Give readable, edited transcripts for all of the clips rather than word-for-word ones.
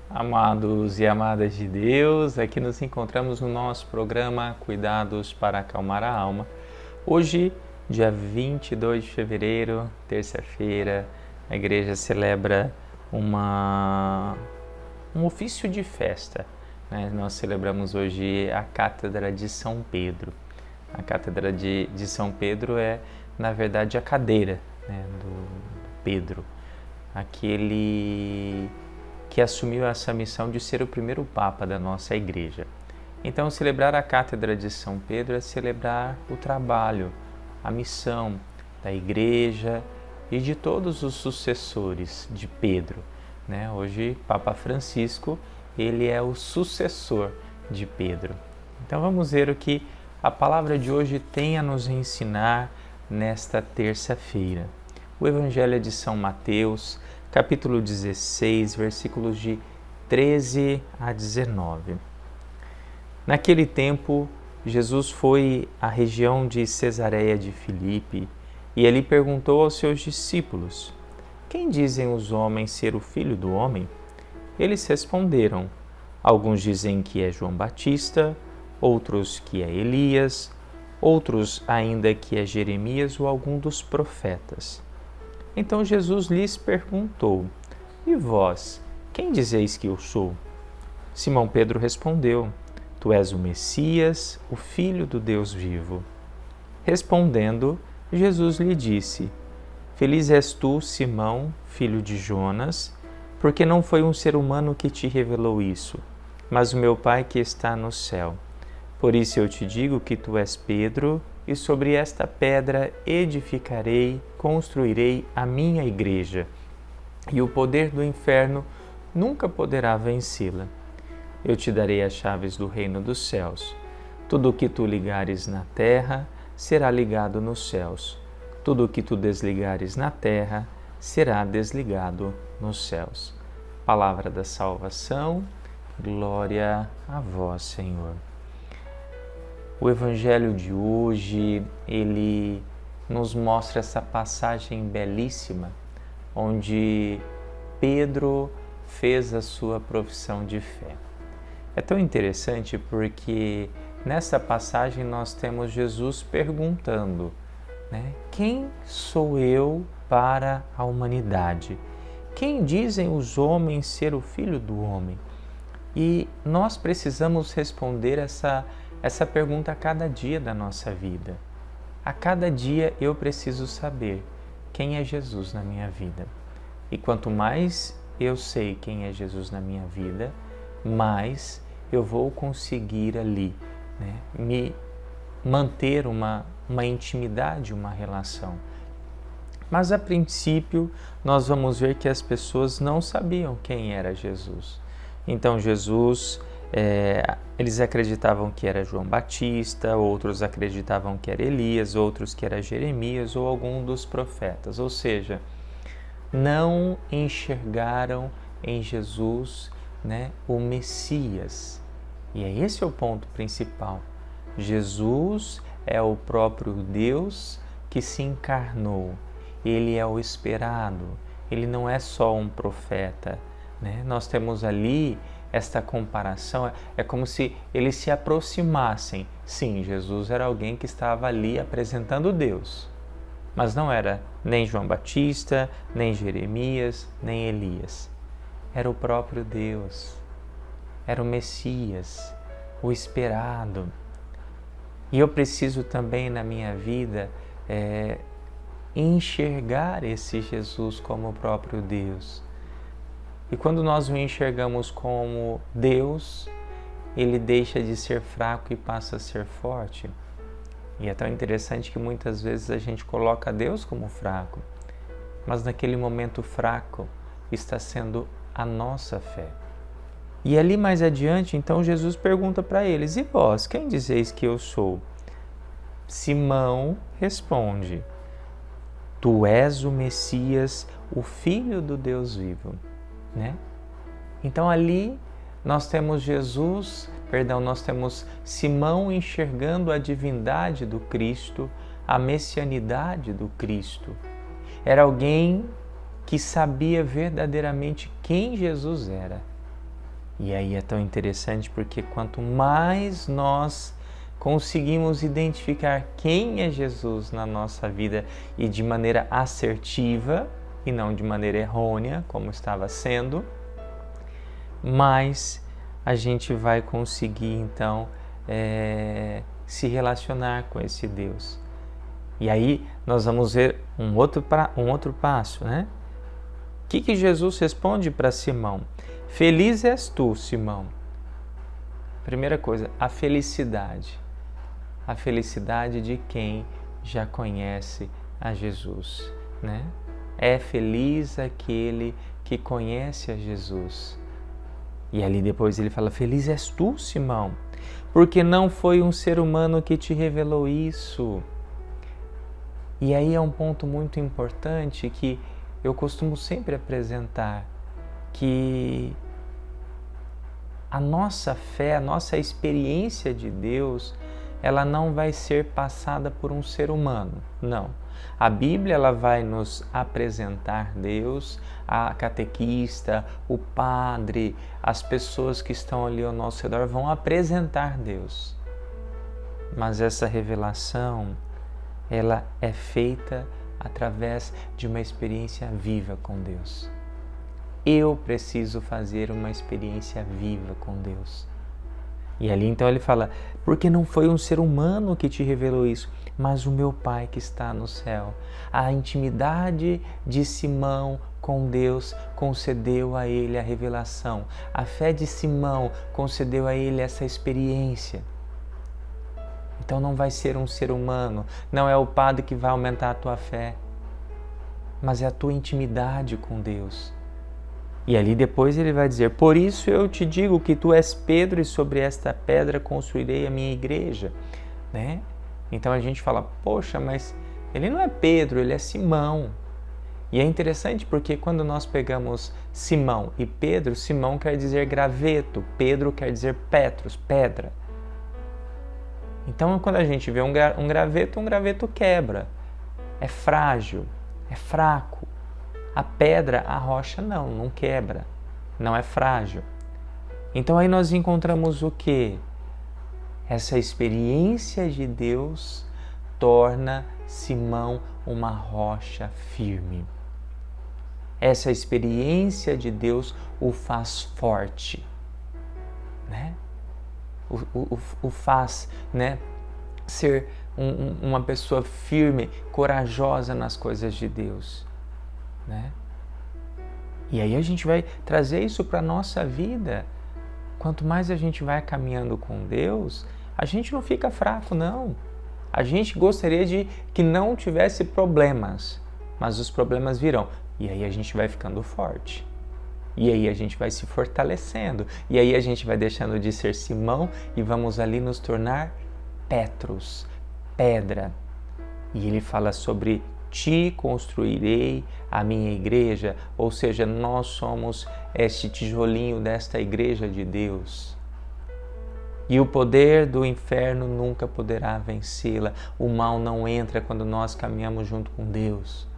Amados e amadas de Deus, aqui nos encontramos no nosso programa Cuidados para Acalmar a Alma. Hoje, dia 22 de fevereiro, terça-feira, a igreja celebra um ofício de festa. Nós celebramos hoje a Cátedra de São Pedro. A Cátedra de São Pedro é, na verdade, a cadeira do Pedro, aquele que assumiu essa missão de ser o primeiro Papa da nossa Igreja. Então, celebrar a Cátedra de São Pedro é celebrar o trabalho, a missão da Igreja e de todos os sucessores de Pedro. Hoje, Papa Francisco, ele é o sucessor de Pedro. Então, vamos ver o que a palavra de hoje tem a nos ensinar nesta terça-feira. O Evangelho é de São Mateus, capítulo 16, versículos de 13 a 19. Naquele tempo, Jesus foi à região de Cesareia de Filipe e ali perguntou aos seus discípulos: Quem dizem os homens ser o Filho do Homem? Eles responderam: Alguns dizem que é João Batista, outros que é Elias, outros ainda que é Jeremias ou algum dos profetas. Então Jesus lhes perguntou: E vós, quem dizeis que eu sou? Simão Pedro respondeu: Tu és o Messias, o Filho do Deus vivo. Respondendo, Jesus lhe disse: Feliz és tu, Simão, filho de Jonas, porque não foi um ser humano que te revelou isso, mas o meu Pai que está no céu. Por isso eu te digo que tu és Pedro, e sobre esta pedra edificarei, construirei a minha igreja, e o poder do inferno nunca poderá vencê-la. Eu te darei as chaves do reino dos céus. Tudo o que tu ligares na terra será ligado nos céus. Tudo o que tu desligares na terra será desligado nos céus. Palavra da salvação, glória a vós, Senhor. O Evangelho de hoje, ele nos mostra essa passagem belíssima, onde Pedro fez a sua profissão de fé. É tão interessante porque nessa passagem nós temos Jesus perguntando, quem sou eu para a humanidade? Quem dizem os homens ser o Filho do Homem? E nós precisamos responder essa pergunta a cada dia da nossa vida. A cada dia eu preciso saber quem é Jesus na minha vida. E quanto mais eu sei quem é Jesus na minha vida, mais eu vou conseguir ali me manter uma intimidade, uma relação. Mas a princípio nós vamos ver que as pessoas não sabiam quem era Jesus. Então Jesus, eles acreditavam que era João Batista, outros acreditavam que era Elias, outros que era Jeremias ou algum dos profetas. Ou seja, não enxergaram em Jesus o Messias. E esse é o ponto principal. Jesus é o próprio Deus que se encarnou. Ele é o esperado. Ele não é só um profeta. Nós temos ali esta comparação, é como se eles se aproximassem. Sim, Jesus era alguém que estava ali apresentando Deus, mas não era nem João Batista, nem Jeremias, nem Elias. Era o próprio Deus, era o Messias, o esperado. E eu preciso também na minha vida enxergar esse Jesus como o próprio Deus. E quando nós o enxergamos como Deus, ele deixa de ser fraco e passa a ser forte. E é tão interessante que muitas vezes a gente coloca Deus como fraco, mas naquele momento fraco está sendo a nossa fé. E ali mais adiante, então, Jesus pergunta para eles: E vós, quem dizeis que eu sou? Simão responde: Tu és o Messias, o Filho do Deus vivo. Então ali nós temos nós temos Simão enxergando a divindade do Cristo, a messianidade do Cristo. Era alguém que sabia verdadeiramente quem Jesus era. E aí é tão interessante porque quanto mais nós conseguimos identificar quem é Jesus na nossa vida e de maneira assertiva e não de maneira errônea, como estava sendo, mais a gente vai conseguir então se relacionar com esse Deus. E aí nós vamos ver um outro passo, né? O que Jesus responde para Simão? Feliz és tu, Simão. Primeira coisa, a felicidade. A felicidade de quem já conhece a Jesus, né? É feliz aquele que conhece a Jesus. E ali depois ele fala, feliz és tu, Simão, porque não foi um ser humano que te revelou isso. E aí é um ponto muito importante que eu costumo sempre apresentar, que a nossa fé, a nossa experiência de Deus, ela não vai ser passada por um ser humano, não. A Bíblia ela vai nos apresentar Deus, a catequista, o padre, as pessoas que estão ali ao nosso redor vão apresentar Deus. Mas essa revelação, ela é feita através de uma experiência viva com Deus. Eu preciso fazer uma experiência viva com Deus. E ali então ele fala, porque não foi um ser humano que te revelou isso, mas o meu Pai que está no céu. A intimidade de Simão com Deus concedeu a ele a revelação. A fé de Simão concedeu a ele essa experiência. Então não vai ser um ser humano, não é o padre que vai aumentar a tua fé, mas é a tua intimidade com Deus. E ali depois ele vai dizer, por isso eu te digo que tu és Pedro e sobre esta pedra construirei a minha igreja, né? Então a gente fala, poxa, mas ele não é Pedro, ele é Simão. E é interessante porque quando nós pegamos Simão e Pedro, Simão quer dizer graveto, Pedro quer dizer Petros, pedra. Então quando a gente vê um graveto quebra, é frágil, é fraco. A pedra, a rocha não quebra, não é frágil. Então aí nós encontramos o quê? Essa experiência de Deus torna Simão uma rocha firme. Essa experiência de Deus o faz forte, né? O faz, né, ser uma pessoa firme, corajosa nas coisas de Deus. Né? E aí a gente vai trazer isso para a nossa vida. Quanto mais a gente vai caminhando com Deus, a gente não fica fraco, não. A gente gostaria de que não tivesse problemas, mas os problemas virão. E aí a gente vai ficando forte. E aí a gente vai se fortalecendo. E aí a gente vai deixando de ser Simão e vamos ali nos tornar Petros, pedra. E ele fala sobre te construirei a minha igreja, ou seja, nós somos este tijolinho desta igreja de Deus. E o poder do inferno nunca poderá vencê-la. O mal não entra quando nós caminhamos junto com Deus.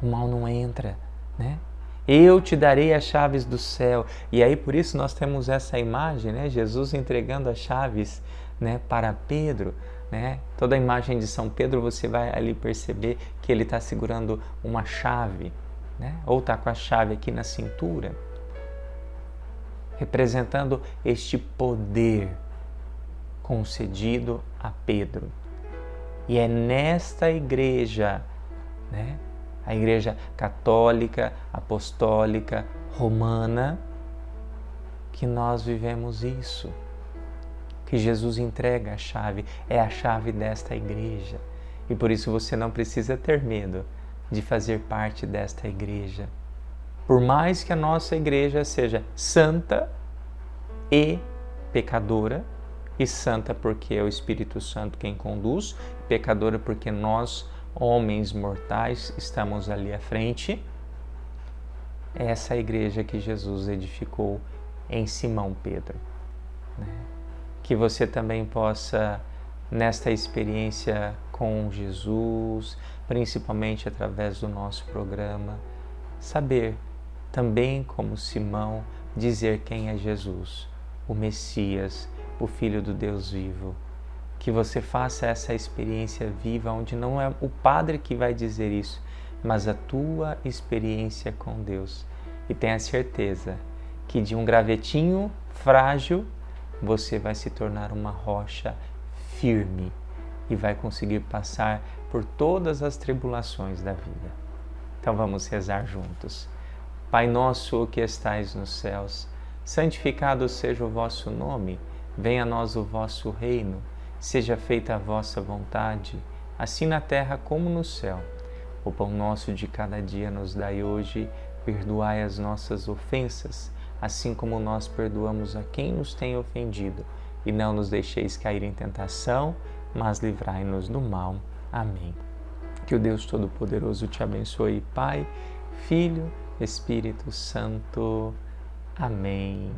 O mal não entra, né? Eu te darei as chaves do céu. E aí por isso nós temos essa imagem, né? Jesus entregando as chaves, né, para Pedro. Né? Toda a imagem de São Pedro você vai ali perceber que ele está segurando uma chave, né? Ou está com a chave aqui na cintura, representando este poder concedido a Pedro. E é nesta igreja, né? A igreja católica, apostólica, romana, que nós vivemos isso. Que Jesus entrega a chave, é a chave desta igreja. E por isso você não precisa ter medo de fazer parte desta igreja. Por mais que a nossa igreja seja santa e pecadora, e santa porque é o Espírito Santo quem conduz, pecadora porque nós, homens mortais, estamos ali à frente, é essa igreja que Jesus edificou em Simão Pedro, né? Que você também possa, nesta experiência com Jesus, principalmente através do nosso programa, saber também como Simão dizer quem é Jesus, o Messias, o Filho do Deus vivo. Que você faça essa experiência viva, onde não é o Padre que vai dizer isso, mas a tua experiência com Deus. E tenha certeza que de um gravetinho frágil, você vai se tornar uma rocha firme e vai conseguir passar por todas as tribulações da vida. Então vamos rezar juntos. Pai nosso que estais nos céus, santificado seja o vosso nome, venha a nós o vosso reino, seja feita a vossa vontade, assim na terra como no céu. O pão nosso de cada dia nos dai hoje, perdoai as nossas ofensas, assim como nós perdoamos a quem nos tem ofendido, e não nos deixeis cair em tentação, mas livrai-nos do mal. Amém. Que o Deus Todo-Poderoso te abençoe, Pai, Filho, Espírito Santo. Amém.